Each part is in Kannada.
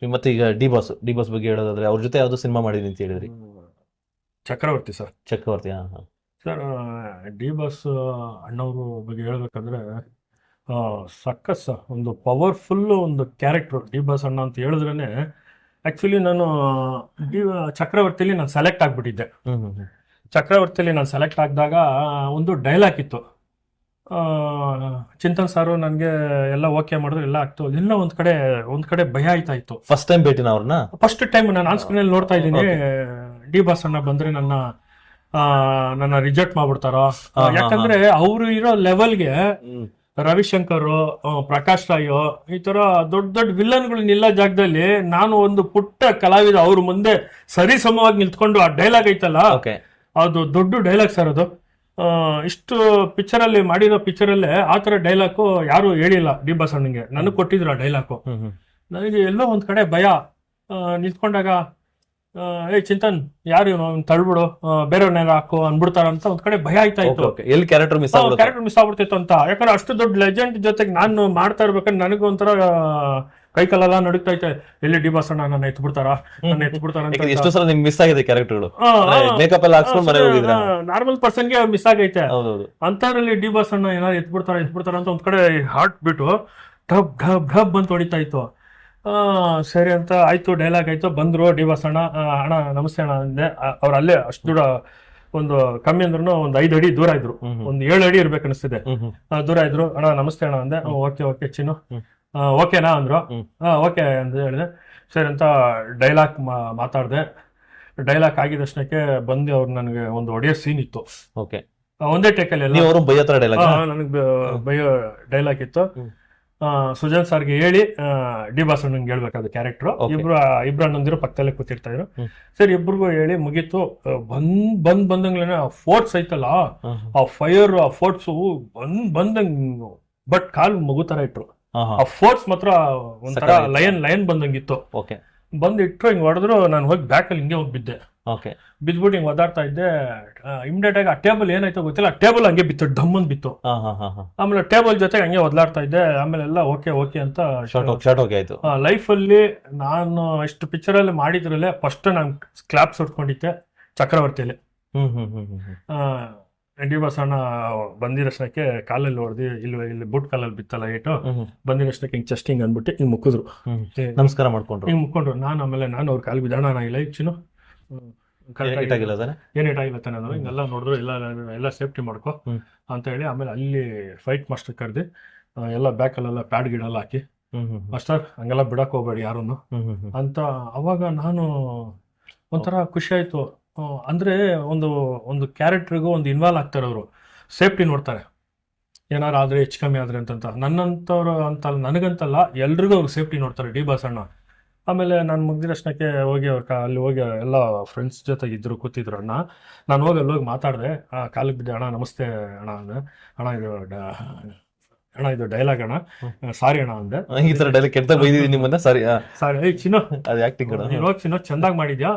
ಮತ್ತೆ ಈಗ ಡಿ ಬಾಸ್ ಬಗ್ಗೆ ಹೇಳೋದಾದ್ರೆ ಅವ್ರ ಜೊತೆ ಯಾವ್ದೋ ಸಿನಿಮಾ ಮಾಡಿದೀನಿ ಅಂತ ಹೇಳಿದ್ರಿ. ಚಕ್ರವರ್ತಿ ಸರ್. ಚಕ್ರವರ್ತಿ. ಹಾ ಹಾ. ಸರ್ ಡಿ ಬಾಸ್ ಅಣ್ಣವ್ರ ಬಗ್ಗೆ ಹೇಳ್ಬೇಕಂದ್ರೆ ಸಕ್ಕಸ್ ಸರ್. ಒಂದು ಪವರ್ಫುಲ್ ಒಂದು ಕ್ಯಾರೆಕ್ಟರ್ ಡಿ ಬಾಸ್ ಅಣ್ಣ ಅಂತ ಹೇಳಿದ್ರೇನೆ. ಆ್ಯಕ್ಚುಲಿ ನಾನು ಡಿ ಚಕ್ರವರ್ತಿಲಿ ನಾನು ಸೆಲೆಕ್ಟ್ ಆಗಿಬಿಟ್ಟಿದ್ದೆ. ಹ್ಮ್ ಹ್ಮ್ ಹ್ಮ್. ಚಕ್ರವರ್ತಿಲಿ ನಾನು ಸೆಲೆಕ್ಟ್ ಆಗಿದಾಗ ಒಂದು ಡೈಲಾಗ್ ಇತ್ತು. ಚಿಂತನ್ ಸಾರು ನನಗೆ ಎಲ್ಲ ಓಕೆ ಮಾಡಿದ್ರು, ಎಲ್ಲ ಆಗ್ತು. ಎಲ್ಲ ಒಂದ್ ಕಡೆ ಭಯ ಆಯ್ತಾ ಇತ್ತು. ಫಸ್ಟ್ ಟೈಮ್ ಭೇಟಿನ ಅವ್ರನ್ನ. ಫಸ್ಟ್ ಟೈಮ್ ನಾನು ಆನ್ ಸ್ಕ್ರೀನ್ ಅಲ್ಲಿ ನೋಡ್ತಾ ಇದ್ದೀನಿ. ಡಿ ಬಾಸ್ ಅಣ್ಣ ಬಂದ್ರೆ ನನ್ನ ರಿಜೆಕ್ಟ್ ಮಾಡ್ಬಿಡ್ತಾರೋ, ಯಾಕಂದ್ರೆ ಅವ್ರು ಇರೋ ಲೆವೆಲ್ಗೆ ರವಿಶಂಕರ್, ಪ್ರಕಾಶ್ ರಾಯ್ ಈ ತರ ದೊಡ್ಡ ದೊಡ್ಡ ವಿಲನ್ಗಳು ನಿಲ್ಲ ಜಾಗದಲ್ಲಿ ನಾನು ಒಂದು ಪುಟ್ಟ ಕಲಾವಿದ ಅವ್ರ ಮುಂದೆ ಸರಿ ಸಮವಾಗಿ ನಿಂತ್ಕೊಂಡು ಆ ಡೈಲಾಗ್ ಐತಲ್ಲ, ಅದು ದೊಡ್ಡ ಡೈಲಾಗ್ ಸರ್. ಅದು ಇಷ್ಟು ಪಿಕ್ಚರಲ್ಲಿ ಮಾಡಿರೋ ಪಿಕ್ಚರಲ್ಲೇ ಆ ಥರ ಡೈಲಾಗು ಯಾರು ಹೇಳಿಲ್ಲ ಡಿ ಬಾಸ್ ಅಣ್ಣಂಗೆ. ನನಗೆ ಕೊಟ್ಟಿದ್ರು ಆ ಡೈಲಾಗು. ನನಗೆ ಎಲ್ಲೋ ಒಂದ್ ಕಡೆ ಭಯ. ನಿಂತ್ಕೊಂಡಾಗ ಚಿಂತನ್ ಯಾರು ತಳ್ಬಿಡು, ಬೇರೆಯವ್ರನ್ನೆಲ್ಲ ಹಾಕು ಅನ್ಬಿಡ್ತಾರಂತ ಒಂದ್ ಕಡೆ ಭಯ ಆಯ್ತಾ ಇತ್ತು. ಎಲ್ಲಿ ಕ್ಯಾರೆಕ್ಟರ್ ಮಿಸ್ ಆಗ್ಬಿಡ್ತಿತ್ತು ಅಂತ. ಯಾಕಂದ್ರೆ ಅಷ್ಟು ದೊಡ್ಡ ಲೆಜೆಂಡ್ ಜೊತೆಗೆ ನಾನು ಮಾಡ್ತಾ ಇರ್ಬೇಕಂದ್ರೆ ನನಗೂ ಒಂಥರ ಕೈಕಾಲೆಲ್ಲ ನಡುಗ್ತಾ ಐತೆ. ಎಲ್ಲಿ ಡಿ ಬಾಸ್ ಅಣ್ಣ ನನ್ನ ಎತ್ಬಿಡ್ತಾರ ಅಂತ. ಎಷ್ಟೋ ಸಲ ನಿಮ್ಗೆ ಮಿಸ್ ಆಗಿದೆ ಕ್ಯಾರೆಕ್ಟರ್ಗಳು. ಮೇಕಪ್ ಎಲ್ಲ ಹಾಕ್ಸ್ಕೊಂಡು ಮನೆಗೆ ಹೋಗಿದ್ರಾ? ನಾರ್ಮಲ್ ಪರ್ಸನ್ಗೆ ಮಿಸ್ ಆಗೈತೆ. ಅಂತದ್ರಲ್ಲಿ ಡಿ ಬಾಸ್ ಅಣ್ಣ ಏನಾದ್ರು ಎತ್ಬಿಡ್ತಾರ ಅಂತ ಒಂದ್ ಕಡೆ ಹಾರ್ಟ್ ಬಿಟ್ಟು ಢಬ್ ಢಬ್ ಢಬ್ ಅಂತ ಹೊಡಿತಾ ಇತ್ತು. ಸರಿ ಅಂತ ಆಯ್ತು, ಡೈಲಾಗ್ ಆಯ್ತು. ಬಂದ್ರು ಡಿ ಬಾಸ್ ಅಣ್ಣ. ಅಣ್ಣ ನಮಸ್ತೆ ಅಣ್ಣ ಅಂದೆ. ಅವ್ರು ಅಲ್ಲೇ ಅಷ್ಟು ದೂರ, ಒಂದು ಕಮ್ಮಿ ಅಂದ್ರೂ ಒಂದು 5 ಅಡಿ ದೂರ ಇದ್ರು. ಒಂದು 7 ಅಡಿ ಇರ್ಬೇಕು ಅನಿಸ್ತಿದೆ. ದೂರ ಇದ್ರು. ಅಣ್ಣ ನಮಸ್ತೆ ಅಣ್ಣ ಅಂದೆ. ಓಕೆ ಚಿನ್ನು, ಓಕೆನಾ ಅಂದ್ರು. ಓಕೆ ಅಂತ ಹೇಳಿದೆ. ಸರಿ ಅಂತ ಡೈಲಾಗ್ ಮಾತಾಡಿದೆ. ಡೈಲಾಗ್ ಆಗಿದಷ್ಟಕ್ಕೆ ಬಂದು ಅವ್ರು ನನಗೆ ಒಂದು ಹೊಡೆಯೋ ಸೀನ್ ಇತ್ತು. ಒಂದೇ ಟೇಕಲ್ಲಿ ನನಗೆ ಬೈಯೋ ಡೈಲಾಗ್ ಇತ್ತು. ಸುಜಾನ್ ಸರ್ಗೆ ಹೇಳಿ ಡಿ ಬಾಸ್ ಅಣ್ಣಂಗೆ ಹೇಳ್ಬೇಕಾದ ಕ್ಯಾರೆಕ್ಟರ್. ಇಬ್ರು ಅಣ್ಣಂದಿರು ಪಕ್ಕದಲ್ಲೇ ಕೂತಿರ್ತಾ ಇದ್ರು. ಸರಿ, ಇಬ್ರಿಗೂ ಹೇಳಿ ಮುಗೀತು. ಬಂದಂಗ್ಲೇನೆ ಆ ಫೋರ್ಟ್ಸ್ ಐತಲ್ಲ, ಆ ಫೈರ್, ಆ ಫೋರ್ಟ್ಸ್ ಬಂದಂಗ್ ಬಟ್ ಕಾಲ್ ಮಗು ತರ ಇಟ್ರು. ಆ ಫೋರ್ಟ್ಸ್ ಮಾತ್ರ ಒಂಥರ ಲಯನ್ ಬಂದಂಗಿತ್ತು. ಬಂದಿಟ್ರು, ಹಿಂಗ್ ಹೊಡೆದ್ರು. ನಾನು ಹೋಗಿ ಬ್ಯಾಕ್ ಅಲ್ಲಿ ಹಿಂಗೆ ಹೋಗಿ ಬಿದ್ದೆ. ಬಿದ್ಬಿಟ್ಟು ಹಿಂಗ್ ಒದಾಡ್ತಾ ಇದ್ದೆ. ಇಮಿಡಿಯೇಟ್ ಆಗಿ ಆ ಟೇಬಲ್ ಏನಾಯ್ತೋ ಗೊತ್ತಿಲ್ಲ, ಆ ಟೇಬಲ್ ಹಂಗೆ ಬಿತ್ತು, ಡಮ್ಮನ್ ಬಿತ್ತು. ಆಮೇಲೆ ಟೇಬಲ್ ಜೊತೆ ಹಂಗೆ ಒದ್ಲಾಡ್ತಾ ಇದ್ದೆ. ಆಮೇಲೆ ಎಲ್ಲ ಓಕೆ ಅಂತ ಲೈಫ್ ಅಲ್ಲಿ ನಾನು ಇಷ್ಟು ಪಿಕ್ಚರ್ ಅಲ್ಲಿ ಮಾಡಿದ್ರಲ್ಲೇ ಫಸ್ಟ್ ನಾನು ಕ್ಲಾಪ್ಸ್ ಹೊಡ್ಕೊಂಡಿದ್ದೆ ಚಕ್ರವರ್ತಿಯಲ್ಲಿ. ಡಿ ಬಾಸ್ ಅಣ್ಣ ಬಂದಿರೋಷ್ಟಕ್ಕೆ ಕಾಲಲ್ಲಿ ಹೊಡೆದು ಇಲ್ಲಿ ಬುಟ್ ಕಾಲಲ್ಲಿ ಬಿತ್ತಲ್ಲ ಏಟು. ಬಂದಿರೋಷ್ಟಕ್ಕೆ ಹಿಂಗ್ ಚೆಸ್ಟ್ ಹಿಂಗ್ ಅಂದ್ಬಿಟ್ಟು ಹಿಂಗ್ ಮುಕ್ಕಿದ್ರು, ನಮಸ್ಕಾರ ಮಾಡ್ಕೊಂಡ್ರು. ಹಿಂಗ್ ಮುಕ್ಕೊಂಡ್ರು. ಆಮೇಲೆ ನಾನು ಅವ್ರ ಕಾಲ್ ಬಿದ್ದ. ಅಣ್ಣ ನಾ ಇಲ್ಲ ಚಿನ್ನು ಏನ್ ಏಟಾಗಿಲ್ಲ ತಾನೆ ಅಂದ್ರೆ ಹಿಂಗೆಲ್ಲ ನೋಡಿದ್ರು. ಎಲ್ಲ ಸೇಫ್ಟಿ ಮಾಡ್ಕೊ ಅಂತ ಹೇಳಿ ಆಮೇಲೆ ಅಲ್ಲಿ ಫೈಟ್ ಮಾಸ್ಟರ್ ಕರೆದಿ ಎಲ್ಲ ಬ್ಯಾಕಲ್ಲೆಲ್ಲ ಪ್ಯಾಡ್ ಗಿಡೆಲ್ಲ ಹಾಕಿ, ಮಾಸ್ಟರ್ ಹಂಗೆಲ್ಲ ಬಿಡಕ್ ಹೋಗ್ಬೇಡಿ ಯಾರನ್ನು ಅಂತ. ಅವಾಗ ನಾನು ಒಂಥರ ಖುಷಿ ಆಯ್ತು. ಅಂದ್ರೆ ಒಂದು ಕ್ಯಾರೆಕ್ಟರ್ಗೂ ಒಂದು ಇನ್ವಾಲ್ವ್ ಆಗ್ತಾರೆ ಅವರು. ಸೇಫ್ಟಿ ನೋಡ್ತಾರೆ, ಏನಾರು ಆದ್ರೆ ಹೆಚ್ಚು ಕಮ್ಮಿ ಆದ್ರೆ ಅಂತ. ನನ್ನಂತವ್ರು ಅಂತಲ್ಲ, ನನಗಂತಲ್ಲ, ಎಲ್ರಿಗೂ ಅವ್ರು ಸೇಫ್ಟಿ ನೋಡ್ತಾರೆ ಡಿ ಬಾಸ್ ಅಣ್ಣ. ಆಮೇಲೆ ನಾನು ಮುಗ್ದಿರಷ್ಟಕ್ಕೆ ಹೋಗಿ ಅಲ್ಲಿ ಹೋಗಿ ಎಲ್ಲ ಫ್ರೆಂಡ್ಸ್ ಜೊತೆಗೆ ಇದ್ರು, ಕೂತಿದ್ರು ಅಣ್ಣ. ನಾನು ಹೋಗಿ ಅಲ್ಲಿ ಹೋಗಿ ಮಾತಾಡಿದೆ. ಕಾಲಿಗೆ ಬಿದ್ದೆ. ಅಣ್ಣ ನಮಸ್ತೆ ಅಣ್ಣ ಅಂದೆ. ಅಣ್ಣ ಇದು ಡೈಲಾಗ್ ಅಣ್ಣ, ಸಾರಿ ಅಣ್ಣ ಅಂದೆ. ಈ ತರ ಡೈಲಾಗ್ ಕೆಟ್ಟ ಬೈದಿದ್ದೀನಿ ನಿಮ್ಮನ್ನ, ಸಾರಿ. ಚಿನ್ನು ಅದು ಆಕ್ಟಿಂಗ್ ಚಿನ್ನು ಚಂದಾಗಿ ಮಾಡಿದ್ಯಾ,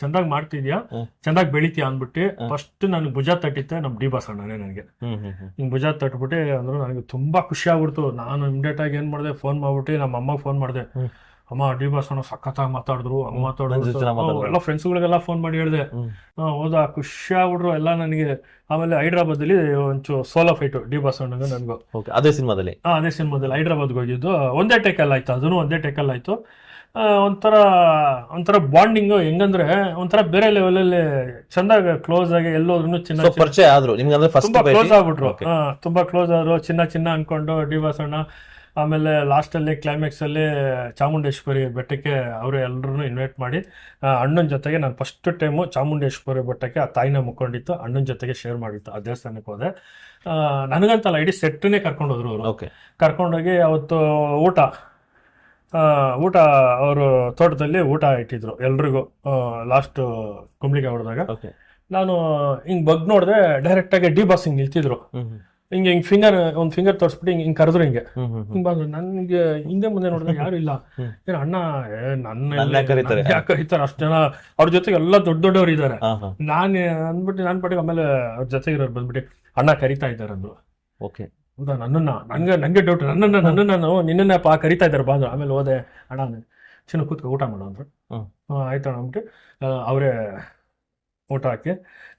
ಚಂದಾಗಿ ಮಾಡ್ತಿದ್ಯಾ, ಚಂದಾಗಿ ಬೆಳಿತೀಯ ಅಂದ್ಬಿಟ್ಟು ಫಸ್ಟ್ ನನಗೆ ಭುಜ ತಟ್ಟಿತ್ತೆ ನಮ್ ಡಿ ಬಾಸ್ ಅಣ್ಣನೇ. ನನಗೆ ಹಿಂಗ್ ಭುಜ ತಟ್ಬಿಟ್ಟು ಅಂದ್ರು. ನನಗೆ ತುಂಬಾ ಖುಷಿ ಆಗ್ಬಿಡ್ತು. ನಾನು ಇಮಿಡಿಯೇಟ್ ಆಗಿ ಏನ್ ಮಾಡಿದೆ, ಫೋನ್ ಮಾಡ್ಬಿಟ್ಟು ನಮ್ಮ ಅಮ್ಮಗೆ ಫೋನ್ ಮಾಡಿದೆ. ಅಮ್ಮ ಡಿ ಬಾಸ್ ಅಣ್ಣ ಸಖತ್ತಾಗಿ ಮಾತಾಡಿದ್ರು, ಹಂಗ ಮಾತಾಡಿದ್ರು. ಎಲ್ಲ ಫ್ರೆಂಡ್ಸ್ಗಳಿಗೆಲ್ಲ ಫೋನ್ ಮಾಡಿ ಹೇಳಿದೆ. ಹೌದಾ, ಖುಷಿ ಆಗ್ಬಿಟ್ರು ಎಲ್ಲ ನನಗೆ. ಆಮೇಲೆ ಹೈದ್ರಾಬಾದ್ ಅಲ್ಲಿ ಒಂಚೂರು ಸೋಲೋ ಫೈಟ್ ಡಿ ಬಾಸ್ ಅಣ್ಣಗೆ ನನಗೂ ಅದೇ ಸಿನಿಮಾದಲ್ಲಿ ಹೈದ್ರಾಬಾದ್ಗೆ ಹೋಗಿದ್ದು. ಒಂದೇ ಟೇಕಲ್ಲಿ ಆಯ್ತು, ಅದನ್ನು ಒಂದೇ ಟೇಕಲ್ಲಿ ಆಯ್ತು. ಒಂಥರ ಬಾಂಡಿಂಗ್ ಹೆಂಗಂದ್ರೆ ಒಂಥರ ಬೇರೆ ಲೆವೆಲಲ್ಲಿ ಚಂದಾಗಿ ಕ್ಲೋಸ್ ಆಗಿ ಎಲ್ಲೋದ್ರು ಚಿನ್ನ ಪರಿಚಯ ಆದ್ರು, ತುಂಬಾ ಕ್ಲೋಸ್ ಆಗ್ಬಿಟ್ರು. ತುಂಬಾ ಕ್ಲೋಸ್ ಆದ್ರು, ಚಿನ್ನ ಅನ್ಕೊಂಡು ಡಿ ಬಾಸ್ ಅಣ್ಣ. ಆಮೇಲೆ ಲಾಸ್ಟಲ್ಲಿ ಕ್ಲೈಮ್ಯಾಕ್ಸಲ್ಲಿ ಚಾಮುಂಡೇಶ್ವರಿ ಬೆಟ್ಟಕ್ಕೆ ಅವರೇ ಎಲ್ಲರೂ ಇನ್ವೈಟ್ ಮಾಡಿ ಅಣ್ಣನ ಜೊತೆಗೆ ನಾನು ಫಸ್ಟ್ ಟೈಮು ಚಾಮುಂಡೇಶ್ವರಿ ಬೆಟ್ಟಕ್ಕೆ ಆ ತಾಯಿನ ಮುಕ್ಕೊಂಡಿತ್ತು, ಅಣ್ಣನ ಜೊತೆಗೆ ಶೇರ್ ಮಾಡಿತ್ತು. ಆ ದೇವಸ್ಥಾನಕ್ಕೆ ಹೋದೆ. ನನಗಂತಲ್ಲ, ಇಡೀ ಸೆಟ್ಟನ್ನೇ ಕರ್ಕೊಂಡೋದ್ರು ಅವರು. ಕರ್ಕೊಂಡೋಗಿ ಅವತ್ತು ಊಟ ಅವರು ತೋಟದಲ್ಲಿ ಊಟ ಇಟ್ಟಿದ್ರು ಎಲ್ರಿಗೂ. ಲಾಸ್ಟ್ ಕುಂಬ್ಳಿಗೆ ಹೊಡೆದಾಗ ನಾನು ಹಿಂಗ್ ಬಗ್ ನೋಡಿದೆ. ಡೈರೆಕ್ಟ್ ಆಗಿ ಡಿ ಬಾಸ್ ಹಿಂಗ್ ನಿಲ್ತಿದ್ರು. ಹಿಂಗೆ ಒಂದ್ ಫಿಂಗರ್ ತೋರಿಸ್ಬಿಟ್ಟು ಹಿಂಗ್ ಕರೆದ್ರು. ಹಿಂಗೆ ಬಂದ್ರು. ನನ್ಗೆ ಹಿಂದೆ ಮುಂದೆ ನೋಡಿದ್ರೆ ಯಾರು ಇಲ್ಲ. ಅಣ್ಣ ನನ್ನ ಕರೀತಾರೆ ಅಷ್ಟು ಜನ. ಅವ್ರ ಜೊತೆಗೆ ಎಲ್ಲ ದೊಡ್ಡವ್ರು ಇದಾರೆ. ನಾನು ಪಾಟಿಗೆ ಆಮೇಲೆ ಅವ್ರ ಜೊತೆಗಿರೋರು ಬಂದ್ಬಿಟ್ಟು ಅಣ್ಣ ಕರಿತಾ ಇದ್ದಾರೆ ಅಂದ್ರು. ಹೌದಾ, ನಂಗೆ ಡೌಟ್, ನಿನ್ನಪ್ಪ ಕರಿತಾ ಇದ್ದಾರೆ ಬಾ ಅಂದ್ರು. ಆಮೇಲೆ ಹೋದೆ. ಅಣ್ಣ ಚಿನ್ನ ಕೂತ್ಕೊ ಊಟ ಮಾಡು ಅಂದ್ರು. ಹ್ಮ್. ಆಯ್ತು ಅಂದ್ಬಿಟ್ಟು ಅವರೇ ಊಟ ಹಾಕಿ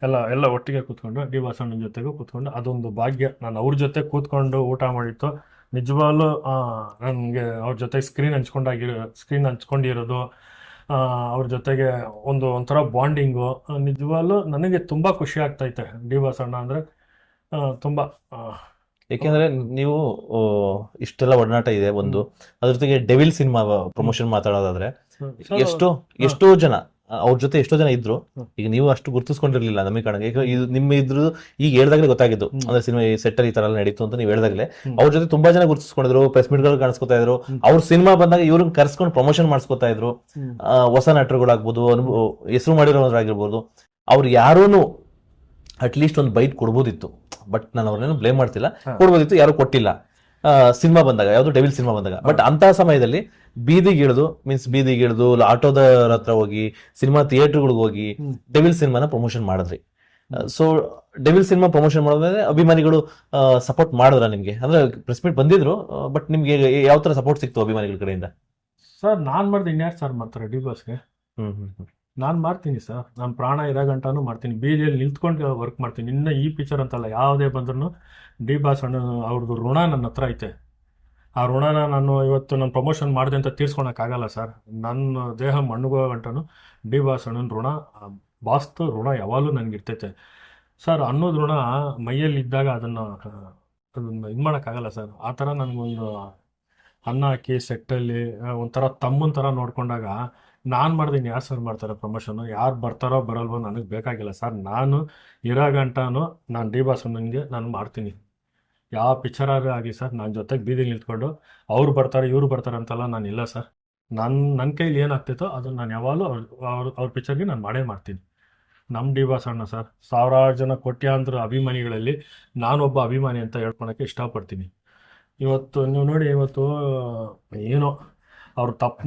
ಎಲ್ಲ ಒಟ್ಟಿಗೆ ಕೂತ್ಕೊಂಡು ಡಿ ಬಾಸ್ ಅಣ್ಣನ ಜೊತೆಗೂ ಕೂತ್ಕೊಂಡು ಅದೊಂದು ಭಾಗ್ಯ. ನಾನು ಅವ್ರ ಜೊತೆ ಕೂತ್ಕೊಂಡು ಊಟ ಮಾಡಿತ್ತು ನಿಜವಾಗ್ಲೂ. ನನಗೆ ಅವ್ರ ಜೊತೆ ಸ್ಕ್ರೀನ್ ಹಂಚ್ಕೊಂಡಿರೋದು, ಅವ್ರ ಜೊತೆಗೆ ಒಂಥರ ಬಾಂಡಿಂಗು ನಿಜವಾಗ್ಲೂ ನನಗೆ ತುಂಬ ಖುಷಿ ಆಗ್ತೈತೆ. ಡಿ ಬಾಸ್ ಅಣ್ಣ ಅಂದರೆ ತುಂಬ. ಯಾಕೆಂದ್ರೆ ನೀವು ಇಷ್ಟೆಲ್ಲ ಒಡನಾಟ ಇದೆ ಒಂದು, ಅದ್ರ ಜೊತೆಗೆ ಡೆವಿಲ್ ಸಿನಿಮಾ ಪ್ರಮೋಷನ್ ಮಾತಾಡೋದಾದ್ರೆ ಎಷ್ಟೋ ಜನ ಅವ್ರ ಜೊತೆ ಎಷ್ಟೋ ಜನ ಇದ್ರು. ಈಗ ನೀವು ಅಷ್ಟು ಗುರುತಿಸ್ಕೊಂಡಿರ್ಲಿಲ್ಲ ನಮಗೆ ಕಾಣ. ಈಗ ಇದು ನಿಮ್ಮ ಇದ್ರು ಈಗ ಹೇಳ್ದಾಗಲೇ ಗೊತ್ತಾಗಿದ್ದು, ಅಂದ್ರೆ ಸಿನಿಮಾ ಸೆಟ್ ಈ ತರ ಎಲ್ಲ ನಡೀತು ಅಂತ ನೀವು ಹೇಳ್ದಾಗಲೇ ಅವ್ರ ಜೊತೆ ತುಂಬಾ ಜನ ಗುರುತಿಸ್ಕೊಂಡಿದ್ರು, ಪ್ರೆಸ್ ಮೀಟ್ ಗಳು ಕಾಣಿಸ್ಕೊತಾ ಇದ್ರು. ಅವ್ರ ಸಿನಿಮಾ ಬಂದಾಗ ಇವ್ರನ್ನ ಕರ್ಸ್ಕೊಂಡು ಪ್ರಮೋಷನ್ ಮಾಡಿಸ್ಕೊತಾ ಇದ್ರು. ಹೊಸ ನಟರುಗಳಾಗ್ಬೋದು, ಹೆಸರು ಮಾಡಿರೋರಾಗಿರ್ಬೋದು, ಅವ್ರು ಯಾರೂನು ಅಟ್ಲೀಸ್ಟ್ ಒಂದು ಬೈಟ್ ಕೊಡ್ಬೋದಿತ್ತು. ಬಟ್ ನಾನು ಅವ್ರನ್ನೇನು ಬ್ಲೇಮ್ ಮಾಡ್ತಿಲ್ಲ, ಕೊಡ್ಬೋದಿತ್ತು, ಯಾರು ಕೊಟ್ಟಿಲ್ಲ ಸಿನಿಮಾ ಬಂದಾಗ, ಯಾವ್ದು ಡೆವಿಲ್ ಸಿನಿಮಾ ಬಂದಾಗ. ಬಟ್ ಅಂತ ಸಮಯದಲ್ಲಿ ಬೀದಿಗಿಳಿದು ಆಟೋದ ಹತ್ರ ಹೋಗಿ ಸಿನಿಮಾ ಥಿಯೇಟರ್ಗಳಿಗೆ ಹೋಗಿ ಡೆವಿಲ್ ಸಿನಿಮಾನ ಪ್ರಮೋಷನ್ ಮಾಡಿದ್ರಿ. ಸೊ ಡೆವಿಲ್ ಸಿನಿಮಾ ಪ್ರಮೋಷನ್ ಮಾಡಿದ್ರೆ ಅಭಿಮಾನಿಗಳು ಸಪೋರ್ಟ್ ಮಾಡಿದ್ರ ನಿಮ್ಗೆ? ಅಂದ್ರೆ ಪ್ರೆಸ್ ಮೀಟ್ ಬಂದಿದ್ರು, ಬಟ್ ನಿಮ್ಗೆ ಯಾವ ತರ ಸಪೋರ್ಟ್ ಸಿಕ್ತು ಅಭಿಮಾನಿಗಳ ಕಡೆಯಿಂದ? ಸರ್ ನಾನ್ ಮಾಡ್ದೆ, ಇನ್ಯಾರು ಸರ್ ಮಾಡ್ತಾರೆ ಡಿ ಬಾಸ್ಗೆ? ನಾನು ಮಾಡ್ತೀನಿ ಸರ್, ನಾನು ಪ್ರಾಣ ಇರೋ ಗಂಟನೂ ಮಾಡ್ತೀನಿ, ಬೀದಿಯಲ್ಲಿ ನಿಂತ್ಕೊಂಡು ವರ್ಕ್ ಮಾಡ್ತೀನಿ. ಇನ್ನು ಈ ಪಿಕ್ಚರ್ ಅಂತಲ್ಲ, ಯಾವುದೇ ಬಂದ್ರೂ ಡಿ ಬಾಸ್ ಅಣ್ಣ ಅವ್ರದ್ದು ಋಣ ನನ್ನ ಹತ್ರ ಐತೆ. ಆ ಋಣನ ನಾನು ಇವತ್ತು ನಾನು ಪ್ರಮೋಷನ್ ಮಾಡಿದೆ ಅಂತ ತೀರ್ಸ್ಕೊಳಕ್ಕಾಗಲ್ಲ ಸರ್. ನನ್ನ ದೇಹ ಮಣ್ಣುಗೋ ಗಂಟನು ಡಿ ಬಾಸ್ ಅಣ್ಣನ ಋಣ, ಬಾಸ್ತು ಋಣ ಯಾವಾಗಲೂ ನನಗಿರ್ತೈತೆ ಸರ್. ಅನ್ನೋದು ಋಣ ಮೈಯಲ್ಲಿ ಇದ್ದಾಗ ಅದನ್ನು ಇದು ಮಾಡೋಕ್ಕಾಗಲ್ಲ ಸರ್. ಆ ಥರ ನನಗೊಂದು ಅನ್ನ ಹಾಕಿ ಸೆಟ್ಟಲ್ಲಿ ಒಂಥರ ತಮ್ಮನ ಥರ ನೋಡ್ಕೊಂಡಾಗ ನಾನು ಮಾಡ್ತೀನಿ, ಯಾರು ಸರ್ ಮಾಡ್ತಾರೆ ಪ್ರಮೋಷನು? ಯಾರು ಬರ್ತಾರೋ ಬರಲ್ವೋ ನನಗೆ ಬೇಕಾಗಿಲ್ಲ ಸರ್. ನಾನು ಇರೋ ಗಂಟನೂ ನಾನು ಡಿ ಬಾಸ್ ಅಣ್ಣನಿಗೆ ನಾನು ಮಾಡ್ತೀನಿ. ಯಾವ ಪಿಕ್ಚರಾರೇ ಆಗಲಿ ಸರ್, ನನ್ನ ಜೊತೆಗೆ ಬೀದಿಗೆ ನಿಂತ್ಕೊಂಡು ಅವ್ರು ಬರ್ತಾರೆ ಇವ್ರು ಬರ್ತಾರೆ ಅಂತೆಲ್ಲ ನಾನು ಇಲ್ಲ ಸರ್. ನನ್ನ ಕೈಲಿ ಏನಾಗ್ತೈತೋ ಅದನ್ನು ನಾನು ಯಾವಾಗಲೂ ಅವ್ರ ಪಿಕ್ಚರ್ಗೆ ನಾನು ಮಾಡೇ ಮಾಡ್ತೀನಿ. ನಮ್ಮ ಡಿ ಬಾಸ್ ಅಣ್ಣ ಸರ್, ಸಾವಿರಾರು ಜನ ಕೋಟ್ಯಾಂತರ ಅಭಿಮಾನಿಗಳಲ್ಲಿ ನಾನೊಬ್ಬ ಅಭಿಮಾನಿ ಅಂತ ಹೇಳ್ಕೊಳಕ್ಕೆ ಇಷ್ಟಪಡ್ತೀನಿ. ಇವತ್ತು ನೀವು ನೋಡಿ, ಇವತ್ತು ಏನೋ ಅವ್ರು ತಪ್ಪು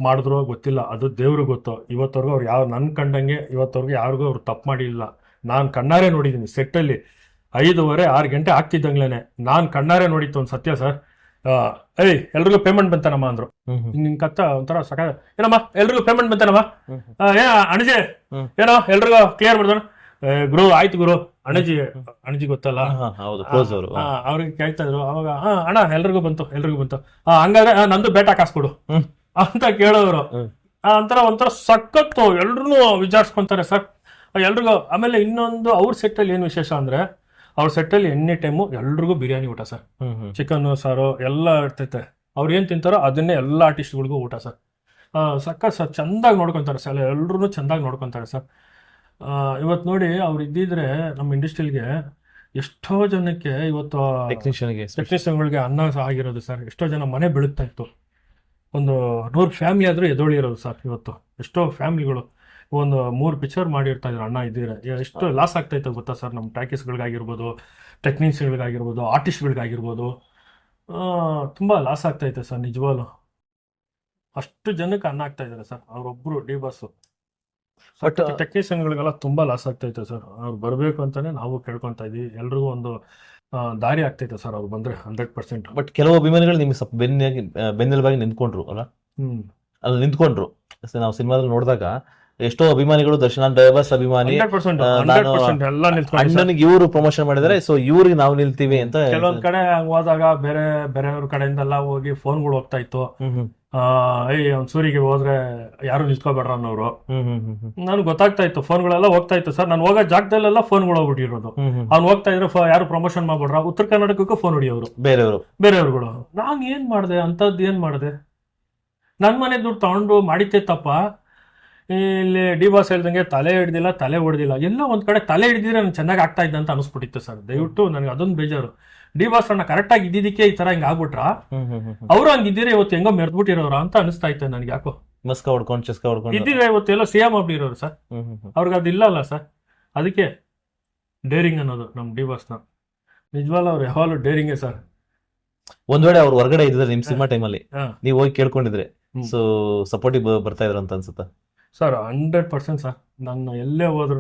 ಮಾಡಿದ್ರು ಗೊತ್ತಿಲ್ಲ, ಅದು ದೇವ್ರಿಗೆ ಗೊತ್ತು. ಇವತ್ತವರೆಗೂ ಅವ್ರು ನನ್ನ ಕಂಡಂಗೆ ಇವತ್ತವರೆಗೂ ಯಾರಿಗೂ ಅವ್ರು ತಪ್ಪು ಮಾಡಿಲ್ಲ. ನಾನು ಕಣ್ಣಾರೆ ನೋಡಿದ್ದೀನಿ ಸೆಟ್ಟಲ್ಲಿ 5:30-6 ಗಂಟೆ ಆಗ್ತಿದ್ದಂಗ್ಲೇನೆ ನಾನು ಕಣ್ಣಾರೆ ನೋಡಿತ್ತು ಒಂದು ಸತ್ಯ ಸರ್. ಎಲ್ರಿಗೂ ಪೇಮೆಂಟ್ ಬಂತಾನಮ್ಮ ಅಂದ್ರು. ನಿನ್ ಕತ್ತ ಒಂಥರ ಸಕ, ಏನಮ್ಮ ಎಲ್ರಿಗೂ ಪೇಮೆಂಟ್ ಬಂತಾನಮ್ಮ, ಅಣಜಿ ಏನೋ ಎಲ್ರಿಗೂ ಕ್ಲಿಯರ್ ಮಾಡ್ದಾನ. ಗುರು ಆಯ್ತು ಗುರು, ಅಣಜಿ ಗೊತ್ತಲ್ಲ, ಅವ್ರಿಗೆ ಕೇಳ್ತಾ ಇದ್ರು. ಅವಾಗ ಅಣ್ಣ ಎಲ್ರಿಗೂ ಬಂತು ಹಂಗಾದ್ರೆ ನಂದು ಬೇಟ ಕಾಸ್ಕೊಡು ಅಂತ ಕೇಳೋರು. ಒಂಥರ ಸಖತ್ತು ಎಲ್ರು ವಿಚಾರಿಸ್ಕೊಂತಾರೆ ಸರ್ ಎಲ್ರಿಗೂ. ಆಮೇಲೆ ಇನ್ನೊಂದು ಅವ್ರ ಸೆಟ್ಟಲ್ಲಿ ಏನು ವಿಶೇಷ ಅಂದ್ರೆ, ಅವ್ರ ಸೆಟ್ಟಲ್ಲಿ ಎನಿ ಟೈಮು ಎಲ್ರಿಗೂ ಬಿರಿಯಾನಿ ಊಟ ಸರ್, ಚಿಕನ್ ಸಾರು ಎಲ್ಲ ಇರ್ತೈತೆ. ಅವ್ರು ಏನು ತಿಂತಾರೋ ಅದನ್ನೇ ಎಲ್ಲ ಆರ್ಟಿಸ್ಟ್ಗಳಿಗೂ ಊಟ ಸರ್. ಸಖತ್ ಸರ್, ಚೆಂದಾಗಿ ನೋಡ್ಕೊತಾರೆ ಸರ್, ಎಲ್ರೂ ಚೆಂದಾಗಿ ನೋಡ್ಕೊತಾರೆ ಸರ್. ಇವತ್ತು ನೋಡಿ ಅವ್ರು ಇದ್ದಿದ್ರೆ ನಮ್ಮ ಇಂಡಸ್ಟ್ರಿಲ್ಗೆ ಎಷ್ಟೋ ಜನಕ್ಕೆ ಇವತ್ತು ಟೆಕ್ನಿಷಿಯನ್ಗಳಿಗೆ ಅನ್ನ ಆಗಿರೋದು ಸರ್. ಎಷ್ಟೋ ಜನ ಮನೆ ಬೆಳಗ್ತಾ ಇತ್ತು, ಒಂದು 100 ಫ್ಯಾಮಿಲಿ ಆದರೂ ಎದೊಳಿರೋದು ಸರ್. ಇವತ್ತು ಎಷ್ಟೋ ಫ್ಯಾಮಿಲಿಗಳು ಒಂದು 3 ಪಿಕ್ಚರ್ ಮಾಡಿರ್ತಾ ಇದ್ರು ಅಣ್ಣ ಇದ್ದಿದ್ರೆ. ಎಷ್ಟು ಲಾಸ್ ಆಗ್ತಾಯಿತ್ತು ಗೊತ್ತಾ ಸರ್, ನಮ್ಮ ಟಾಕೀಸ್ಗಳಿಗಾಗಿರ್ಬೋದು, ಟೆಕ್ನಿಷಿಯನ್ಗಳಿಗಾಗಿರ್ಬೋದು, ಆರ್ಟಿಸ್ಟ್ಗಳಿಗಾಗಿರ್ಬೋದು, ತುಂಬ ಲಾಸ್ ಆಗ್ತಾಯಿತ್ತು ಸರ್ ನಿಜವಾಗ್ಲು. ಅಷ್ಟು ಜನಕ್ಕೆ ಅನ್ನ ಆಗ್ತಾ ಇದ್ದಾರೆ ಸರ್ ಅವರೊಬ್ಬರು ಡಿ ಬಾಸು. ಬಟ್ ಟೆಕ್ನಿಷಿಯನ್ಗಳಿಗೆಲ್ಲ ತುಂಬ ಲಾಸ್ ಆಗ್ತೈತೆ ಸರ್. ಅವ್ರು ಬರಬೇಕು ಅಂತಾನೆ ನಾವು ಕೇಳ್ಕೊತಾ ಇದ್ದೀವಿ. ಎಲ್ರಿಗೂ ಒಂದು ದಾರಿ ಆಗ್ತೈತೆ ಸರ್ ಅವ್ರು ಬಂದರೆ 100%. ಬಟ್ ಕೆಲವು ಅಭಿಮಾನಿಗಳು ನಿಮ್ಗೆ ಸ್ವಲ್ಪ ಬೆನ್ನೆಲುಬಾಗಿ ನಿಂತ್ಕೊಂಡ್ರು ಅಲ್ಲ, ಅಲ್ಲಿ ನಿಂತ್ಕೊಂಡ್ರು. ನಾವು ಸಿನಿಮಾದಲ್ಲಿ ನೋಡಿದಾಗ ಎಷ್ಟೋ ಅಭಿಮಾನಿಗಳು ದರ್ಶನ ಡೈವರ್ಸ್ ಅಭಿಮಾನಿ ಅಣ್ಣನಿಗೆ ಇವರು ಪ್ರಮೋಷನ್ ಮಾಡಿದ್ದಾರೆ, ಸೊ ಇವ್ರಿಗೆ ನಾವು ನಿಲ್ತೀವಿ ಅಂತ. ಕೆಲವೊಂದ್ ಕಡೆ ಹೋದಾಗ ಬೇರೆಯವ್ರ ಕಡೆಯಿಂದೆಲ್ಲ ಹೋಗಿ ಫೋನ್ಗಳು ಹೋಗ್ತಾ ಇತ್ತು. ಅವ್ನು ಸೂರಿಗೆ ಹೋದ್ರೆ ಯಾರು ನಿಲ್ತ್ಕೋಬೇಡ್ರ ಅನ್ನೋರು. ನನ್ಗೆ ಗೊತ್ತಾಗ್ತಾ ಇತ್ತು, ಫೋನ್ಗಳೆಲ್ಲ ಹೋಗ್ತಾ ಇತ್ತು ಸರ್. ನಾನು ಹೋಗೋ ಜಾಗದಲ್ಲೆಲ್ಲ ಫೋನ್ಗಳು ಹೋಗ್ಬಿಟ್ಟಿರೋದು. ಅವ್ನು ಹೋಗ್ತಾ ಇದ್ರೆ ಯಾರು ಪ್ರಮೋಷನ್ ಮಾಡ್ಬಿಡ್ರ, ಉತ್ತರ ಕರ್ನಾಟಕಕ್ಕೂ ಫೋನ್ ಹೊಡಿಯೋರು ಬೇರೆಯವ್ರುಗಳು. ನಾನು ಏನ್ ಮಾಡಿದೆ ಅಂತದ್ದು, ಏನ್ ಮಾಡಿದೆ? ನನ್ನ ಮನೆ ದುಡ್ಡು ತಗೊಂಡು ಮಾಡಿದ್ದೆ ತಪ್ಪ. ಇಲ್ಲಿ ಡಿ ಬಾಸ್ ಹೇಳ್ದಂಗೆ ತಲೆ ಹೊಡೆದಿಲ್ಲ. ಎಲ್ಲ ಒಂದ್ ಕಡೆ ತಲೆ ಹಿಡಿದಿದ್ರೆ ನಾನು ಚೆನ್ನಾಗಿ ಆಗ್ತಾ ಇದ್ದ ಅಂತ ಅನಿಸ್ಬಿಟ್ಟಿತ್ತು ಸರ್. ದಯವಿಟ್ಟು ನನಗೆ ಅದೊಂದು ಬೇಜಾರು. ಡಿ ಬಾಸ್ ಅಣ್ಣ ಕರೆಕ್ಟ್ ಆಗಿ ಇದ್ದಿದ್ದಕ್ಕೆ ಈ ತರ ಹಿಂಗ ಆಗ್ಬಿಟ್ರ, ಅವ್ರು ಹಂಗಿದ್ದೀರ ಇವತ್ತು ಹೆಂಗೋ ಮೆರ್ದ್ಬಿಟ್ಟಿರೋರ ಅಂತ ಅನಿಸ್ತಾ ಇತ್ತು ನನಗೆ. ಯಾಕೋ ಇದ್ದಿದ್ರೆ ಇವತ್ತು ಎಲ್ಲ ಸಿಎಂ ಆಗ್ಬಿಟ್ಟಿರೋರು ಸರ್. ಅವ್ರಿಗೆ ಅದಿಲ್ಲ ಅಲ್ಲ ಸರ್. ಅದಕ್ಕೆ ಡೇರಿಂಗ್ ಅನ್ನೋದು ನಮ್ ಡಿ ಬಾಸ್ನ. ನಿಜವಾಗ್ಲೂ ಅವ್ರು ಯಾವಾಗಲೂ ಡೇರಿಂಗೇ ಸರ್. ಒಂದ್ ವೇಳೆ ಅವ್ರು ಹೊರಗಡೆ ಇದ್ರೆ ನಿಮ್ ಸಿನಿಮಾ ಟೈಮಲ್ಲಿ ನೀವು ಹೋಗಿ ಕೇಳ್ಕೊಂಡಿದ್ರೆ ಸೊ ಸಪೋರ್ಟಿವ್ ಬರ್ತಾ ಇದ್ರು ಅಂತ ಅನ್ಸುತ್ತಾ ಸರ್? 100% ಸರ್. ನಾನು ಎಲ್ಲೇ ಹೋದ್ರು,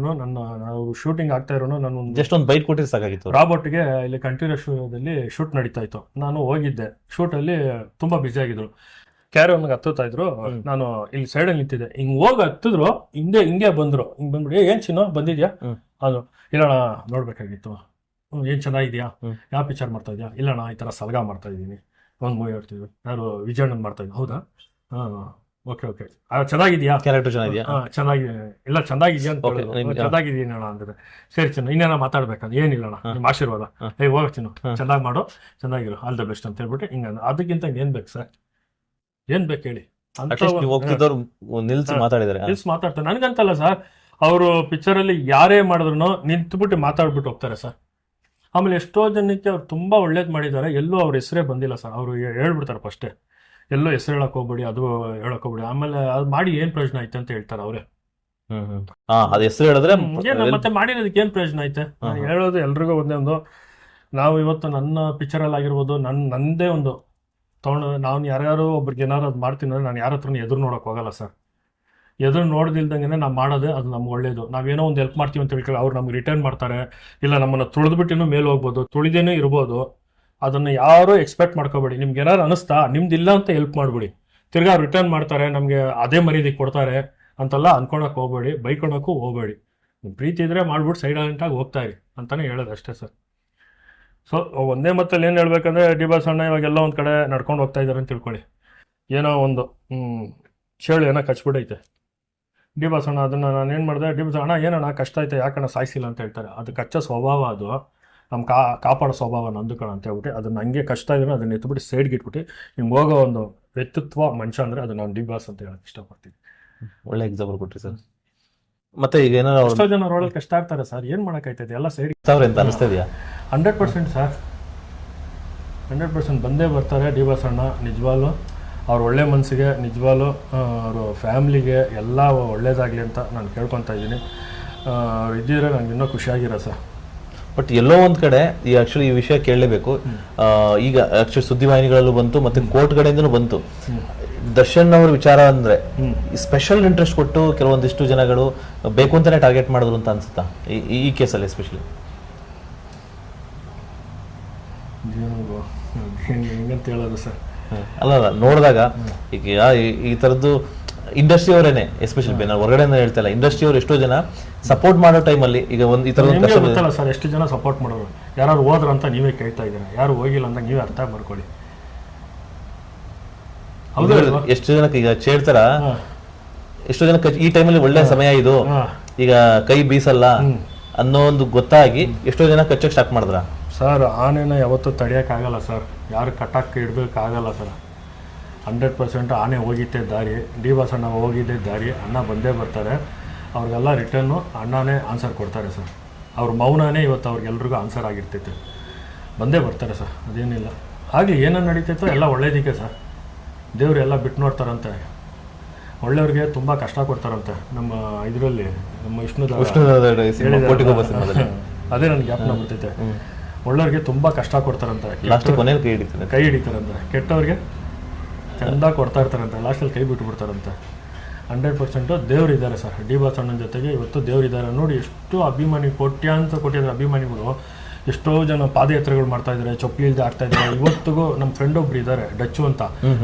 ನಾವು ಶೂಟಿಂಗ್ ಆಗ್ತಾ ಇರೋನು, ನಾನು ಜಸ್ಟ್ ಒಂದು ಬೈಟ್ ಕೊಟ್ಟಿದ್ರೆ ಸಾಕಾಗಿತ್ತು. ರಾಬರ್ಟ್ಗೆ ಇಲ್ಲಿ ಕಂಟಿನ್ಯೂಸ್ ಶೋದಲ್ಲಿ ಶೂಟ್ ನಡೀತಾ ಇತ್ತು. ನಾನು ಹೋಗಿದ್ದೆ, ಶೂಟಲ್ಲಿ ತುಂಬ ಬ್ಯುಸಿ ಆಗಿದ್ರು. ಕ್ಯಾರವನ್ಗೆ ಹತ್ತುತ್ತಾ ಇದ್ರು. ನಾನು ಇಲ್ಲಿ ಸೈಡಲ್ಲಿ ನಿಂತಿದ್ದೆ, ಹಿಂಗ್ ಹೋಗಿ ಹತ್ತಿದ್ರು, ಹಿಂಗೆ ಬಂದ್ರು, ಹಿಂಗ್ ಬಂದ್ಬಿಟ್ಟು ಏನ್ ಚಿನ್ನ ಬಂದಿದ್ಯಾ ಅದು, ಇಲ್ಲಣ್ಣ ನೋಡ್ಬೇಕಾಗಿತ್ತು, ಏನ್ ಚೆನ್ನಾಗಿದ್ಯಾ, ಯಾವ ಪಿಕ್ಚರ್ ಮಾಡ್ತಾ ಇದ್ಯಾ, ಇಲ್ಲಣ್ಣ ಈ ತರ ಸಲಗಾ ಮಾಡ್ತಾ ಇದ್ದೀನಿ, ಒಂದ್ ಮೂವಿ ಹೇಳ್ತಿದ್ವಿ, ಯಾರು ವಿಜಯಣ್ಣನ್ ಮಾಡ್ತಾ ಇದ್ವಿ, ಹೌದಾ, ಓಕೆ ಓಕೆ ಚೆನ್ನಾಗಿದ್ಯಾ, ಕ್ಯಾರೆಕ್ಟರ್ ಚೆನ್ನಾಗಿದ್ಯಾ, ಚೆನ್ನಾಗಿದೆ, ಇಲ್ಲ ಚೆನ್ನಾಗಿದ್ಯಾ ಅಂತ Okay, ನಿಮ್ಗೆ- ಚೆನ್ನಾಗಿದ್ದೀನಿ ಅಣ್ಣ ಅಂದ್ರೆ, ಸರಿ ಚಿನ್ನ ಇನ್ನೇನ ಮಾತಾಡ್ಬೇಕಂದ್ರೆ ಏನಿಲ್ಲಣ್ಣ ನಿಮ್ಮ ಆಶೀರ್ವಾದ, ಹೋಗ ಚಿನ್ನು ಚೆನ್ನಾಗಿ ಮಾಡು, ಚೆನ್ನಾಗಿರು, ಆಲ್ ದ ಬೆಸ್ಟ್ ಅಂತ ಹೇಳ್ಬಿಟ್ಟು ಹಿಂಗ. ಅದಕ್ಕಿಂತ ಏನ್ ಬೇಕು ಸರ್, ಏನ್ ಬೇಕು ಹೇಳಿ ಅಂತ ಅಟ್ಲೀಸ್ಟ್ ನೀವು ಹೋಗ್ತಿದ್ದವ್ರು ನಿಲ್ಸಿ ಮಾತಾಡಿದಾರೆ. ನಿಲ್ಸಿ ಮಾತಾಡ್ತಾರೆ. ನನಗಂತಲ್ಲ ಸರ್, ಅವರು ಪಿಕ್ಚರ್ ಅಲ್ಲಿ ಯಾರೇ ಮಾಡಿದ್ರು ನಿಂತ್ಬಿಟ್ಟು ಮಾತಾಡ್ಬಿಟ್ಟು ಹೋಗ್ತಾರೆ ಸರ್. ಆಮೇಲೆ ಎಷ್ಟೋ ಜನಕ್ಕೆ ಅವ್ರು ತುಂಬಾ ಒಳ್ಳೇದ್ ಮಾಡಿದ್ದಾರೆ, ಎಲ್ಲೂ ಅವ್ರ ಹೆಸರೇ ಬಂದಿಲ್ಲ ಸರ್. ಅವ್ರು ಹೇಳ್ಬಿಡ್ತಾರೆ ಫಸ್ಟೇ, ಎಲ್ಲೋ ಹೆಸರು ಹೇಳಕ್ ಹೋಗ್ಬೇಡಿ, ಅದು ಹೇಳಕ್ ಹೋಗ್ಬೇಡಿ, ಆಮೇಲೆ ಅದು ಮಾಡಿ ಏನ್ ಪ್ರಯೋಜನ ಐತೆ ಅಂತ ಹೇಳ್ತಾರೆ ಅವರೇ. ಅದ್ ಹೆಸರು ಹೇಳಿದ್ರೆ ಮತ್ತೆ ಮಾಡಿರೋದಕ್ಕೆ ಏನ್ ಪ್ರಯೋಜನ ಐತೆ? ನಾನು ಹೇಳೋದು ಎಲ್ರಿಗೂ ಒಂದೇ ಒಂದು, ನಾವು ಇವತ್ತು ನನ್ನ ಪಿಕ್ಚರ್ ಅಲ್ಲಿ ಆಗಿರ್ಬೋದು, ನಂದೇ ಒಂದು ತಗೊಂಡು ನಾನು ಯಾರ್ಯಾರು ಒಬ್ರಿಗೆ ಏನಾರು ಅದು ಮಾಡ್ತೀನಿ ಅಂದ್ರೆ ನಾನು ಯಾರ ಹತ್ರನೂ ಎದುರು ನೋಡಕ್ ಹೋಗಲ್ಲ ಸರ್. ಎದುರು ನೋಡ್ದಿಲ್ದಂಗೆ ನಾವು ಮಾಡೋದೇ ಅದು ನಮ್ಗೆ ಒಳ್ಳೇದು. ನಾವೇನೋ ಒಂದು ಹೆಲ್ಪ್ ಮಾಡ್ತೀವಿ ಅಂತ ಹೇಳ್ಕೊಳ್ಳಿ, ಅವ್ರು ನಮ್ಗೆ ರಿಟರ್ನ್ ಮಾಡ್ತಾರೆ, ಇಲ್ಲ ನಮ್ಮನ್ನ ತುಳಿದ್ಬಿಟ್ಟಿನೂ ಮೇಲೆ ಹೋಗ್ಬೋದು, ತುಳಿದೇನೂ ಇರ್ಬೋದು. ಅದನ್ನ ಯಾರು ಎಕ್ಸ್ಪೆಕ್ಟ್ ಮಾಡ್ಕೋಬೇಡಿ. ನಿಮ್ಗೆ ಏನಾರು ಅನಿಸ್ತಾ ನಿಮ್ದಿಲ್ಲ ಅಂತ ಹೆಲ್ಪ್ ಮಾಡ್ಬಿಡಿ, ತಿರ್ಗಾ ರಿಟರ್ನ್ ಮಾಡ್ತಾರೆ, ನಮಗೆ ಅದೇ ಮರ್ಯಾದೆ ಕೊಡ್ತಾರೆ ಅಂತೆಲ್ಲ ಅನ್ಕೊಳಕ್ ಹೋಗ್ಬೇಡಿ, ಬೈಕೊಳಕ್ಕೂ ಹೋಗ್ಬೇಡಿ. ಪ್ರೀತಿ ಇದ್ರೆ ಮಾಡ್ಬಿಟ್ಟು ಸೈಲೆಂಟಾಗಿ ಹೋಗ್ತಾ ಇರಿ ಅಂತಾನೆ ಹೇಳೋದು ಅಷ್ಟೇ ಸರ್. ಸೊ ಒಂದೇ ಮತ್ತಲ್ಲಿ ಏನು ಹೇಳ್ಬೇಕಂದ್ರೆ, ಡಿ ಬಾಸ್ ಅಣ್ಣ ಇವಾಗೆಲ್ಲ ಒಂದು ಕಡೆ ನಡ್ಕೊಂಡು ಹೋಗ್ತಾ ಇದ್ದಾರೆ ಅಂತ ತಿಳ್ಕೊಳ್ಳಿ, ಏನೋ ಒಂದು ಚೇಳು ಏನೋ ಕಚ್ಬಿಟ್ಟೈತೆ, ಡಿ ಬಾಸ್ ಅಣ್ಣ ಅದನ್ನು ನಾನು ಏನು ಮಾಡಿದೆ, ಡಿ ಬಾಸ್ ಅಣ್ಣ ಏನಣ್ಣ ಕಷ್ಟ ಐತೆ, ಯಾಕಣ್ಣ ಸಾಯಿಸಿಲ್ಲ ಅಂತ ಹೇಳ್ತಾರೆ. ಅದು ಕಚ್ಚೋ ಸ್ವಭಾವ, ಅದು ನಮ್ಮ ಕಾಪಾಡೋ ಸ್ವಭಾವ ನಂದು ಕಣ ಅಂತ ಹೇಳ್ಬಿಟ್ಟು ಅದನ್ನ ಹಂಗೆ ಕಷ್ಟ ಇದ್ರೆ ಅದನ್ನ ಎತ್ಬಿಟ್ಟು ಸೈಡ್ಗೆ ಇಟ್ಬಿಟ್ಟು ಹಿಂಗೆ ಹೋಗೋ ಒಂದು ವ್ಯಕ್ತಿತ್ವ ಮನುಷ್ಯ ಅಂದ್ರೆ ಅದು ನಾನು ಡಿ ಬಾಸ್ ಅಂತ ಹೇಳಕ್ ಇಷ್ಟಪಡ್ತೀನಿ. ಒಳ್ಳೆ ಎಕ್ಸಾಂಪಲ್ ಕೊಟ್ರಿ ಸರ್. ಮತ್ತೆ ಈಗ ಏನಾರ ಎಷ್ಟೋ ಜನ ರೋಡಲ್ಲಿ ಕಷ್ಟ ಆಗ್ತಾರೆ ಸರ್, ಏನ್ ಮಾಡಕ್ಕಾಯ್ತದೆ, ಎಲ್ಲ ಸೈಡ್ ಅಂತ ಅನಿಸ್ತಾ ಇದೆಯಾ? 100% ಸರ್, 100% ಬಂದೇ ಬರ್ತಾರೆ ಡಿ ಬಾಸ್ ಅಣ್ಣ. ನಿಜವಾಗ್ಲು ಅವ್ರ ಒಳ್ಳೆ ಮನಸ್ಸಿಗೆ, ನಿಜವಾಗ್ಲು ಅವ್ರ ಫ್ಯಾಮ್ಲಿಗೆ ಎಲ್ಲ ಒಳ್ಳೇದಾಗಲಿ ಅಂತ ನಾನು ಕೇಳ್ಕೊತಾ ಇದ್ದೀನಿ. ಅವ್ರು ಇದ್ದಿದ್ರೆ ನಂಗೆ ಇನ್ನೂ ಖುಷಿಯಾಗಿರೋ ಸರ್. ಬಟ್ ಎಲ್ಲೋ ಒಂದ್ ಕಡೆ ಈ ಆಕ್ಚುಲಿ ಈ ವಿಷಯ ಕೇಳಲೇಬೇಕು. ಈಗ ಆಕ್ಚುಲಿ ಸುದ್ದಿವಾಹಿನಿಗಳಲ್ಲೂ ಬಂತು, ಮತ್ತೆ ಕೋರ್ಟ್ ಕಡೆಯಿಂದನೂ ಬಂತು. ದರ್ಶನ್ ಅವ್ರ ವಿಚಾರ ಅಂದ್ರೆ ಸ್ಪೆಷಲ್ ಇಂಟ್ರೆಸ್ಟ್ ಕೊಟ್ಟು ಕೆಲವೊಂದಿಷ್ಟು ಜನಗಳು ಬೇಕು ಅಂತಾನೆ ಟಾರ್ಗೆಟ್ ಮಾಡಿದ್ರು ಅಂತ ಅನ್ಸುತ್ತಾ ಈ ಕೇಸಲ್ಲಿ ಎಸ್ಪೆಷಲಿ? ಹೆಂಗಂತ ಹೇಳೋದು ಸರ್, ಅಲ್ಲ ನೋಡಿದಾಗ ಈಗ ಈ ತರದ್ದು ಇಂಡಸ್ಟ್ರಿ ಅವರೇನೆ ಎಸ್ಪೆಷಲಿ, ನಾನು ಹೊರಗಡೆ ಹೇಳ್ತಾ ಇಲ್ಲ, ಇಂಡಸ್ಟ್ರಿ ಅವ್ರು ಎಷ್ಟೋ ಜನ ಸಪೋರ್ಟ್ ಮಾಡೋ ಟೈಮಲ್ಲಿ ಈಗ ಒಂದು ಈ ತರ ಗೊತ್ತಲ್ಲ ಸರ್, ಎಷ್ಟು ಜನ ಸಪೋರ್ಟ್ ಮಾಡೋರು, ಯಾರು ಹೋದ್ರ ಅಂತ ನೀವೇ ಕೇಳ್ತಾ ಇದ್ದೀರಾ, ಯಾರು ಹೋಗಿಲ್ಲ ಅಂತ ನೀವೇ ಅರ್ಥ ಮಾಡ್ಕೊಳ್ಳಿ. ಎಷ್ಟು ಜನಕ್ಕೆ ಈಗ ಚೇಡ್ತಾರ, ಎಷ್ಟೋ ಜನ ಈ ಟೈಮಲ್ಲಿ ಒಳ್ಳೆ ಸಮಯ ಇದು, ಈಗ ಕೈ ಬೀಸಲ್ಲ ಅನ್ನೋ ಒಂದು ಗೊತ್ತಾಗಿ ಎಷ್ಟೋ ಜನ ಕಚ್ಚಕ್ ಸ್ಟಾರ್ಟ್ ಮಾಡಿದ್ರ ಸರ್. ಆನೆನ ಯಾವತ್ತೂ ತಡೆಯೋಕ್ಕಾಗಲ್ಲ ಸರ್, ಯಾರು ಕಟ್ಟಕ್ಕೆ ಇಡಬೇಕಾಗಲ್ಲ ಸರ್. 100% ಆನೆ ಹೋಗಿದ್ದೇ ದಾರಿ, ಡಿ ಬಾಸ್ ಅಣ್ಣ ಹೋಗಿದ್ದೇ ದಾರಿ, ಅಣ್ಣ ಬಂದೇ ಬರ್ತಾರೆ. ಅವ್ರಿಗೆಲ್ಲ ರಿಟರ್ನು ಅಣ್ಣನೇ ಆನ್ಸರ್ ಕೊಡ್ತಾರೆ ಸರ್. ಅವ್ರ ಮೌನನೇ ಇವತ್ತು ಅವ್ರಿಗೆಲ್ರಿಗೂ ಆನ್ಸರ್ ಆಗಿರ್ತೈತೆ, ಬಂದೇ ಬರ್ತಾರೆ ಸರ್, ಅದೇನಿಲ್ಲ. ಆಗಲಿ, ಏನೇನು ನಡೀತೈತೋ ಎಲ್ಲ ಒಳ್ಳೇದಕ್ಕೆ ಸರ್. ದೇವ್ರು ಎಲ್ಲ ಬಿಟ್ಟು ನೋಡ್ತಾರಂತೆ, ಒಳ್ಳೆಯವ್ರಿಗೆ ತುಂಬ ಕಷ್ಟ ಕೊಡ್ತಾರಂತೆ. ನಮ್ಮ ಇದರಲ್ಲಿ ನಮ್ಮ ಅದೇ ನನಗೆ ಜ್ಞಾಪನ ಬರ್ತೈತೆ. ಒಳ್ಳೆಯವ್ರಿಗೆ ತುಂಬ ಕಷ್ಟ ಕೊಡ್ತಾರಂತೆ, ಕೈ ಹಿಡಿತಾರಂತೆ. ಕೆಟ್ಟವ್ರಿಗೆ ಚಂದ ಕೊಡ್ತಾ ಇರ್ತಾರಂತೆ, ಲಾಸ್ಟಲ್ಲಿ ಕೈ ಬಿಟ್ಟು ಬಿಡ್ತಾರಂತೆ. 100% ದೇವ್ರು ಇದ್ದಾರೆ ಸರ್ ಡಿ ಬಾಸ್ ಅಣ್ಣನ ಜೊತೆಗೆ. ಇವತ್ತು ದೇವ್ರು ಇದ್ದಾರೆ ನೋಡಿ. ಎಷ್ಟು ಅಭಿಮಾನಿ, ಕೋಟ್ಯಾಂತರ ಅಭಿಮಾನಿಗಳು, ಎಷ್ಟೋ ಜನ ಪಾದಯಾತ್ರೆಗಳು ಮಾಡ್ತಾ ಇದ್ದಾರೆ, ಚಪ್ಪಲಿ ಇಲ್ದೆ ಆಗ್ತಾ ಇದ್ದಾರೆ. ಇವತ್ತಿಗೂ ನಮ್ಮ ಫ್ರೆಂಡ್ ಒಬ್ರು ಇದ್ದಾರೆ ಡಚ್ಚು ಅಂತ,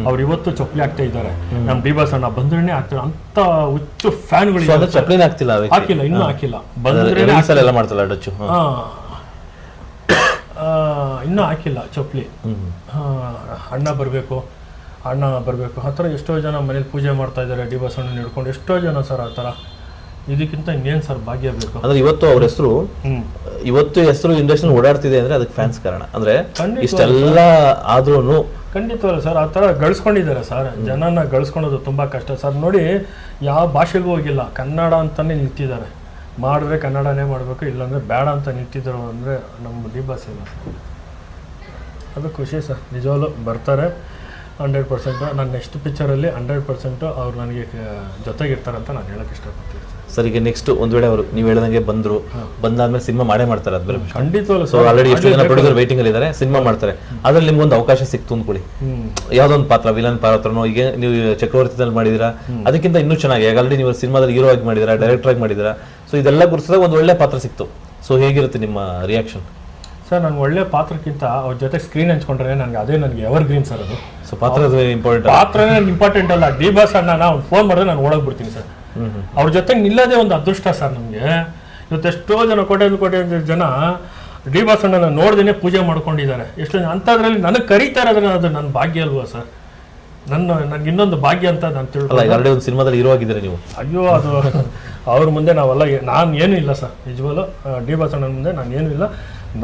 ಅವ್ರು ಇವತ್ತು ಚಪ್ಪಲಿ ಆಗ್ತಾ ಇದ್ದಾರೆ. ನಮ್ಮ ಡಿ ಬಾಸ್ ಅಣ್ಣ ಬಂದ್ರೆ ಆಗ್ತಾರೆ ಅಂತ ಹುಚ್ಚು ಫ್ಯಾನ್ಗಳು. ಹಾಕಿಲ್ಲ, ಇನ್ನೂ ಹಾಕಿಲ್ಲ, ಬಂದ್ರೆ ಇನ್ನೂ ಹಾಕಿಲ್ಲ ಚಪ್ಪಲಿ. ಅಣ್ಣ ಬರಬೇಕು, ಅಣ್ಣ ಬರಬೇಕು ಆ ಥರ ಎಷ್ಟೋ ಜನ ಮನೇಲಿ ಪೂಜೆ ಮಾಡ್ತಾ ಇದ್ದಾರೆ ಡಿ ಬಾಸ್ ಅಣ್ಣ ಹಿಡ್ಕೊಂಡು. ಎಷ್ಟೋ ಜನ ಸರ್ ಆ ಥರ. ಇದಕ್ಕಿಂತ ಇನ್ನೇನು ಸರ್ ಭಾಗ್ಯ ಬೇಕು ಅಂದ್ರೆ ಇವತ್ತು ಅವ್ರ ಹೆಸರು, ಇವತ್ತು ಹೆಸರು ಇಂಡಸ್ಟ್ರಿ ಓಡಾಡ್ತಿದೆ ಅಂದ್ರೆ ಅದಕ್ಕೆ ಫ್ಯಾನ್ಸ್ ಕಾರಣ. ಅಂದ್ರೆ ಇಷ್ಟೆಲ್ಲ ಆದ್ರೂ ಖಂಡಿತವಲ್ಲ ಸರ್, ಆ ಥರ ಗಳಿಸ್ಕೊಂಡಿದ್ದಾರೆ ಸರ್. ಜನನ ಗಳಿಸ್ಕೊಳೋದು ತುಂಬ ಕಷ್ಟ ಸರ್. ನೋಡಿ, ಯಾವ ಭಾಷೆಗೂ ಹೋಗಿಲ್ಲ, ಕನ್ನಡ ಅಂತಾನೆ ನಿಂತಿದ್ದಾರೆ. ಮಾಡಿದ್ರೆ ಕನ್ನಡನೇ ಮಾಡಬೇಕು, ಇಲ್ಲಾಂದರೆ ಬೇಡ ಅಂತ ನಿಂತಿದ್ರು ಅಂದರೆ ನಮ್ಮ ಡಿ ಬಾಸ್ ಇಲ್ಲ. ಅದು ಖುಷಿ ಸರ್, ನಿಜವಾಗ್ಲೂ ಬರ್ತಾರೆ 100%. ನನ್ನ ನೆಕ್ಸ್ಟ್ ಪಿಕ್ಚರಲ್ಲಿ 100% ಅವ್ರು ನನಗೆ ಜೊತೆಗಿರ್ತಾರೆ ಅಂತ ನಾನು ಹೇಳಕ್ಕೆ ಇಷ್ಟಪಡ್ತೀನಿ ಸರ್. ಈಗ ನೆಕ್ಸ್ಟ್ ಒಂದು ವೇಳೆ ಅವರು ನೀವು ಹೇಳಿದಂಗೆ ಬಂದಾದ್ಮೇಲೆ ಸಿನಿಮಾ ಮಾಡೇ ಮಾಡ್ತಾರೆ, ಅದು ಬೇರೆ ಖಂಡಿತವಲ್ಲ. ಸೊ ಆಲ್ರೆಡಿ ಎಷ್ಟು ಜನ ಪ್ರೊಡ್ಯೂಸರ್ ವೈಟಿಂಗ್ ಅಲ್ಲಿ ಇದ್ದಾರೆ, ಸಿನಿಮಾ ಮಾಡ್ತಾರೆ. ಅದ್ರಲ್ಲಿ ನಿಮ್ಗೊಂದು ಅವಕಾಶ ಸಿಕ್ತು ಅಂದ್ಕೊಳ್ಳಿ, ಯಾವ್ದೊಂದು ಪಾತ್ರ, ವಿಲನ್ ಪಾತ್ರನೋ, ಈಗ ನೀವು ಚಕ್ರವರ್ತಿದಲ್ಲಿ ಮಾಡಿದಿರಾ, ಅದಕ್ಕಿಂತ ಇನ್ನೂ ಚೆನ್ನಾಗಿ ಆಲ್ರೆಡಿ ನೀವು ಸಿನಿಮಾದಲ್ಲಿ ಹೀರೋ ಆಗಿ ಮಾಡಿದಿರಾ, ಡೈರೆಕ್ಟರ್ ಆಗಿ ಮಾಡಿದಿರಾ. ಸೊ ಇದೆಲ್ಲ ಗುರುತಿಸಿದಾಗ ಒಂದು ಒಳ್ಳೆ ಪಾತ್ರ ಸಿಕ್ತು. ಸೊ ಹೇಗಿರುತ್ತೆ ನಿಮ್ಮ ರಿಯಾಕ್ಷನ್? ಸರ್, ನಾನು ಒಳ್ಳೆ ಪಾತ್ರಕ್ಕಿಂತ ಅವ್ರ ಜೊತೆ ಸ್ಕ್ರೀನ್ ಹಂಚ್ಕೊಂಡ್ರೆ ನನಗೆ ಎವರ್ ಗ್ರೀನ್ ಸರ್ ಅದು. ಸೊ ಪಾತ್ರ ಇಂಪಾರ್ಟೆಂಟ್. ಪಾತ್ರನೇ ಇಂಪಾರ್ಟೆಂಟ್ ಅಲ್ಲ. ಡಿ ಬಾಸ್ ಅಣ್ಣ ಅವ್ನು ಫೋನ್ ಮಾಡಿದ್ರೆ ನಾನು ಓಡೋಗಿ ಬಿಡ್ತೀನಿ ಸರ್. ಅವ್ರ ಜೊತೆ ನಿಲ್ಲೋದೇ ಒಂದು ಅದೃಷ್ಟ ಸರ್ ನಮಗೆ. ಇವತ್ತು ಎಷ್ಟೋ ಜನ ಕೋಟೆ ಜನ ಡಿ ಬಾಸ್ ಅಣ್ಣನ ನೋಡ್ದೇನೆ ಪೂಜೆ ಮಾಡ್ಕೊಂಡಿದ್ದಾರೆ. ಎಷ್ಟೋ ಜನ ಅಂಥದ್ರಲ್ಲಿ ನನಗೆ ಕರೀತಾ ಇರೋದ್ರೆ ಅದು ನನ್ನ ಭಾಗ್ಯ ಅಲ್ವಾ ಸರ್? ನನ್ಗೆ ಇನ್ನೊಂದು ಭಾಗ್ಯ ಅಂತ ನಾನು ತಿಳ್ಕೊಳ್ಳಿ. ಎರಡೇ ಒಂದು ಸಿನಿಮಾದಲ್ಲಿ ಹೀರೋ ಆಗಿದ್ದೀರಾ ನೀವು. ಅಯ್ಯೋ ಅದು ಅವ್ರ ಮುಂದೆ ನಾವೆಲ್ಲ ನಾನು ಏನೂ ಇಲ್ಲ ಸರ್. ನಿಜವಲ್ಲೂ ಡಿ ಬಾಸ್ ಅಣ್ಣನ ಮುಂದೆ ನಾನು ಏನೂ ಇಲ್ಲ.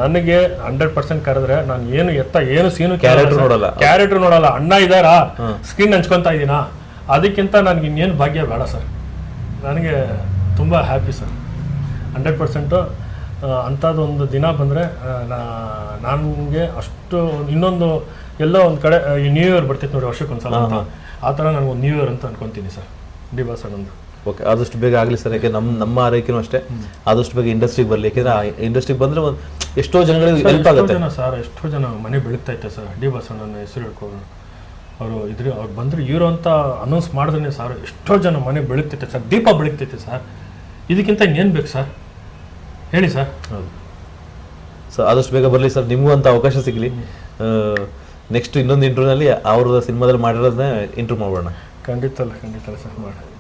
ನನಗೆ 100% ಕರೆದ್ರೆ ನಾನು ಏನು ಸೀನು ಕ್ಯಾರೆಕ್ಟರ್ ನೋಡಲ್ಲ. ಅಣ್ಣ ಇದ್ದಾರಾ, ಸ್ಕ್ರೀನ್ ಹಂಚ್ಕೊತಾ ಇದ್ದೀನಾ, ಅದಕ್ಕಿಂತ ನನಗೆ ಇನ್ನೇನು ಭಾಗ್ಯ ಬೇಡ ಸರ್. ನನಗೆ ತುಂಬ ಹ್ಯಾಪಿ ಸರ್. 100% ಅಂಥದ್ದೊಂದು ದಿನ ಬಂದರೆ ನನಗೆ ಅಷ್ಟು ಇನ್ನೊಂದು ಎಲ್ಲೋ ಒಂದು ಕಡೆ ಈ ನ್ಯೂ ಇಯರ್ ಬರ್ತಿತ್ತು ನೋಡಿ ವರ್ಷಕ್ಕೊಂದ್ಸಲ ಅಂತ, ಆ ಥರ ನನಗೊಂದು ನ್ಯೂ ಇಯರ್ ಅಂತ ಅನ್ಕೊತೀನಿ ಸರ್ ಡಿ ಬಾಸ್ ಅಣ್ಣಂದು. ಓಕೆ, ಆದಷ್ಟು ಬೇಗ ಆಗಲಿ ಸರ್. ಯಾಕೆ ನಮ್ಮ ಆರೈಕೆನೂ ಅಷ್ಟೇ, ಆದಷ್ಟು ಬೇಗ ಇಂಡಸ್ಟ್ರಿಗೆ ಬರಲಿ. ಯಾಕೆಂದ್ರೆ ಆ ಇಂಡಸ್ಟ್ರಿಗೆ ಬಂದರೆ ಎಷ್ಟೋ ಜನಗಳಿಗೆ ಹೆಲ್ಪ್ ಆಗುತ್ತೆ ಸರ್. ಎಷ್ಟೋ ಜನ ಮನೆ ಬೆಳಗ್ತೈತೆ ಸರ್ ಡಿ ಬಾಸ್ ಅಣ್ಣನ ಹೆಸರು ಹೇಳ್ಕೊಂಡು. ಅವ್ರು ಬಂದರೆ ಹೀರೋ ಅಂತ ಅನೌನ್ಸ್ ಮಾಡಿದ್ರೆ ಸರ್ ಎಷ್ಟೋ ಜನ ಮನೆ ಬೆಳಗ್ತೈತೆ ಸರ್, ದೀಪ ಬೆಳಗ್ತೈತೆ ಸರ್. ಇದಕ್ಕಿಂತ ಇನ್ನೇನು ಬೇಕು ಸರ್ ಹೇಳಿ ಸರ್? ಹೌದು. ಸೊ ಆದಷ್ಟು ಬೇಗ ಬರಲಿ ಸರ್, ನಿಮಗೂ ಅಂತ ಅವಕಾಶ ಸಿಗಲಿ. ನೆಕ್ಸ್ಟ್ ಇನ್ನೊಂದು ಇಂಟರ್ವ್ಯೂನಲ್ಲಿ ಅವ್ರ ಸಿನಿಮಾದಲ್ಲಿ ಮಾಡಿರೋದನ್ನ ಇಂಟರ್ವ್ಯೂ ಮಾಡೋಣ. ಖಂಡಿತ ಸರ್ ಮಾಡಿ.